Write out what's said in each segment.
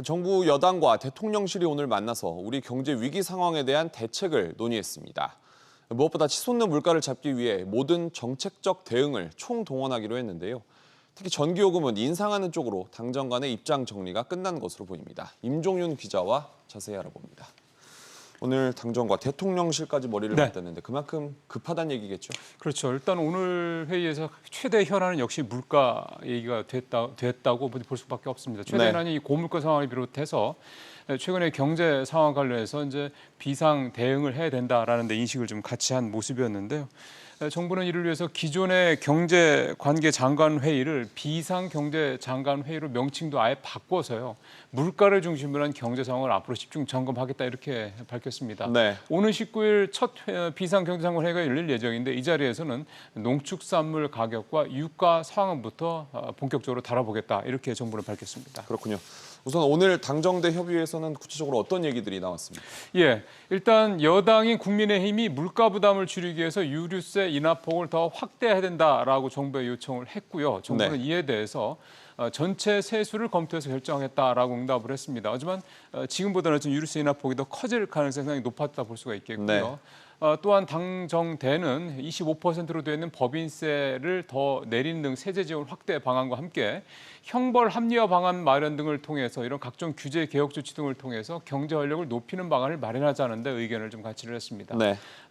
정부 여당과 대통령실이 오늘 만나서 우리 경제 위기 상황에 대한 대책을 논의했습니다. 무엇보다 치솟는 물가를 잡기 위해 모든 정책적 대응을 총동원하기로 했는데요. 특히 전기요금은 인상하는 쪽으로 당정 간의 입장 정리가 끝난 것으로 보입니다. 임종윤 기자와 자세히 알아봅니다. 오늘 당정과 대통령실까지 머리를 맞댔는데 그만큼 급하다는 얘기겠죠? 그렇죠. 일단 오늘 회의에서 최대 현안은 역시 물가 얘기가 됐다고 볼 수밖에 없습니다. 최대 현안이 이 고물가 상황을 비롯해서 최근에 경제 상황 관련해서 이제 비상 대응을 해야 된다라는 데 인식을 좀 같이 한 모습이었는데요. 정부는 이를 위해서 기존의 경제관계장관 회의를 비상경제장관 회의로 명칭도 아예 바꿔서요. 물가를 중심으로 한 경제 상황을 앞으로 집중 점검하겠다 이렇게 밝혔습니다. 오는 19일 첫 비상경제장관 회의가 열릴 예정인데 이 자리에서는 농축산물 가격과 유가 상황부터 본격적으로 다뤄보겠다 이렇게 정부는 밝혔습니다. 그렇군요. 우선 오늘 당정대 협의회에서는 구체적으로 어떤 얘기들이 나왔습니까? 일단 여당인 국민의힘이 물가 부담을 줄이기 위해서 유류세 인하폭을 더 확대해야 된다라고 정부에 요청을 했고요. 정부는 이에 대해서 전체 세수를 검토해서 결정하겠다라고 응답을 했습니다. 하지만 지금보다는 좀 유류세 인하폭이 더 커질 가능성이 상당히 높았다 볼 수가 있겠고요. 또한 당정대는 25%로 되어 있는 법인세를 더 내리는 등 세제 지원 확대 방안과 함께 형벌 합리화 방안 마련 등을 통해서 이런 각종 규제 개혁 조치 등을 통해서 경제 활력을 높이는 방안을 마련하자는 데 의견을 좀 같이를 했습니다.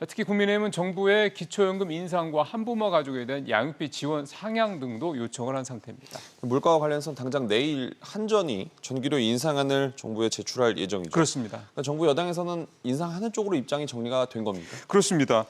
특히 국민의힘은 정부의 기초연금 인상과 한부모 가족에 대한 양육비 지원 상향 등도 요청을 한 상태입니다. 물가와 관련해서는 당장 내일 한전이 전기료 인상안을 정부에 제출할 예정이죠. 그렇습니다. 그러니까 정부 여당에서는 인상하는 쪽으로 입장이 정리가 된 겁니까? 그렇습니다.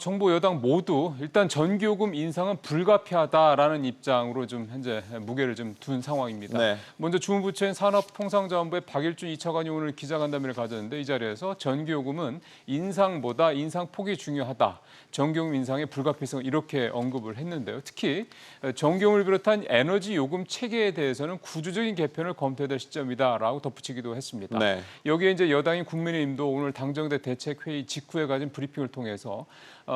정부 여당 모두 일단 전기요금 인상은 불가피하다라는 입장으로 좀 현재 무게를 좀 둔 상황입니다. 먼저 주무부처인 산업통상자원부의 박일준 2차관이 오늘 기자간담회를 가졌는데 이 자리에서 전기요금은 인상보다 인상폭이 중요하다. 전기요금 인상의 불가피성을 이렇게 언급을 했는데요. 특히 전기요금을 비롯한 에너지 요금 체계에 대해서는 구조적인 개편을 검토해야 될 시점이다라고 덧붙이기도 했습니다. 여기에 이제 여당인 국민의힘도 오늘 당정대 대책회의 직후에 가진 브리핑을 통해서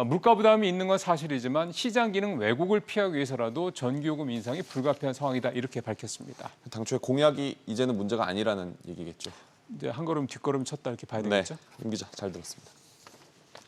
물가 부담이 있는 건 사실이지만 시장 기능 왜곡을 피하기 위해서라도 전기요금 인상이 불가피한 상황이다 이렇게 밝혔습니다. 당초에 공약이 이제는 문제가 아니라는 얘기겠죠. 이제 한 걸음 뒷걸음 쳤다 이렇게 봐야 되겠죠. 임 기자 잘 들었습니다.